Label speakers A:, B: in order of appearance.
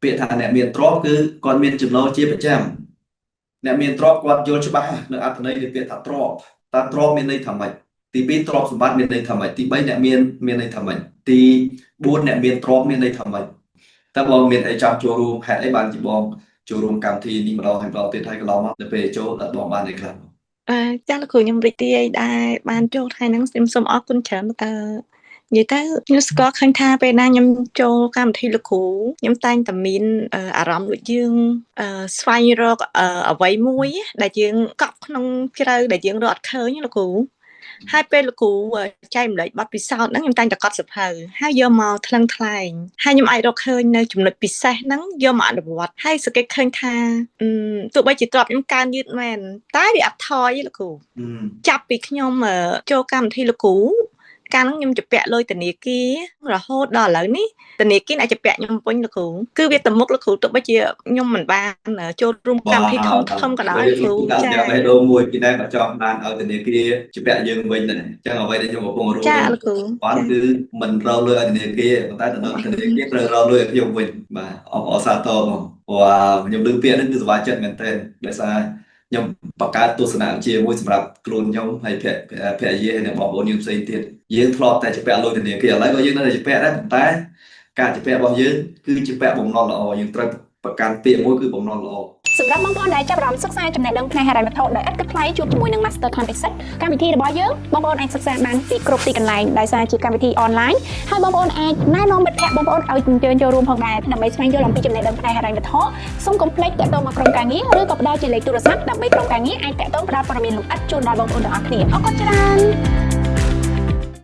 A: ពាក្យថាអ្នកមានទ្រព្យគឺគាត់មានចំណូលជាប្រចាំអ្នកមានទ្រព្យគាត់យល់ច្បាស់នៅអត្ថន័យនៃពាក្យថាទ្រព្យតើទ្រព្យមានន័យថាម៉េចទី2ទ្រព្យសម្បត្តិមានន័យថាម៉េចទី3អ្នកមានន័យថាម៉េចទី4អ្នកមានទ្រព្យមានន័យថាម៉េចតើបងមានអីចាំចូលរួមហេតុអីបានជាបងចូលរួមកម្មវិធីនេះម្ដងហើយម្ដងទៀតហើយកន្លងមកទៅពេលចូលដល់បងបានអីខ្លះ
B: ចាលោកគ្រូខ្ញុំរីករាយដែលបានចូលថ្ងៃហ្នឹងសូមអរគុណច្រើននិយាយទៅខ្ញុំស្គាល់ឃើញថាពេលណាខ្ញុំចូលកម្មវិធីលោកគ្រូខ្ញុំតែងតែមានអារម្មណ៍ដូចយើងស្វែងរកអ្វីមួយដែលយើងកប់ក្នុងជ្រៅដែលយើងរកអត់ឃើញលោកគ្រូហើយពេលលោកគ្រូចែកម្លែកបទពិសោធន៍ហ្នឹងខ្ញុំតែងតែកត់សភៅហើយយកមកថ្លឹងថ្លែងហើយខ្ញុំអាចរកឃើញនៅចំណុចពិសេសហ្នឹងយកមកអនុវត្តហើយសង្កេតឃើញថាទោះបីជាទ្រព្យខ្ញុំកើនយឺតមែនតែវាអត់ថយទេលោកគ្រូចាប់ពីខ្ញុំចូលកម្មវិធីលោកគ្រូកាលហ្នឹងខ្ញុំជពាក់លុយធនាគាររហូតដល់ឥឡូវនេះធនាគារអាចជពាក់ខ្ញុំវិញលោកគ្រូគឺវាទៅមុខលោកគ្រូទោះបីជាខ្ញុំមិនបានចូលរួមកម្មវិធីធំក៏ដោយលោកគ្រូ
A: ចា៎តែដូរមួយពីដែរក៏ចង់បានឲ្យធនាគារជពាក់យើងវិញដែរអញ្ចឹងអ្វីដែលខ្ញុំកំពុងរួម
B: ចាលោកគ្រូ
A: បានគឺមិនរកលុយឲ្យធនាគារប៉ុន្តែទៅធនាគារត្រូវរកលុយឲ្យខ្ញុំវិញបាទអបអរសាទរបងខ្ញុំលើកពាក្យនេះគឺសប្បាយចិត្តមែនទែនដោយសារខ្ញុំបង្កើតទស្សនវិជ្ជាមួយសម្រាប់ខ្លួនខ្ញុំហើយភរិយាហើយនិងបងប្អូនយើងផ្សេងទៀតយើងធ្លាប់តែជពាក់លុយធនាគារឥឡូវក៏យើងនៅតែជពាក់ដែរប៉ុន្តែការជពាក់របស់យើងគឺជាពាក់បំណុលល្អយើងត្រូវប្រកាន់ពាក្យមួយគឺបំណុលល្អ
C: សម្រាប់បងប្អូនដែលចាប់អារម្មណ៍សិក្សាចំណេះដឹងផ្នែកហិរញ្ញវត្ថុដោយឥតគិតថ្លៃជួបជាមួយនឹង Master Context កម្មវិធីរបស់យើងបងប្អូនអាចសិក្សាបានពីគ្រប់ទីកន្លែងដោយសារជាកម្មវិធីអនឡាញហើយបងប្អូនអាចណែនាំមិត្តភ័ក្តិបងប្អូនឲ្យអញ្ជើញចូលរួមផងដែរដើម្បីស្វែងយល់អំពីចំណេះដឹងផ្នែកហិរញ្ញវត្ថុសូមកុំភ្លេចទាក់ទងមកក្រុមការងារឬក៏ផ្ដល់ជាលេខទូរស័ព្ទដើម្បីក្រុមការងារអាចទាក់ទងផ្ដល់ព័ត៌មានលម្អិតជូនដល់បងប្អូនទាំងអស់គ្នាអរគុណច្រើន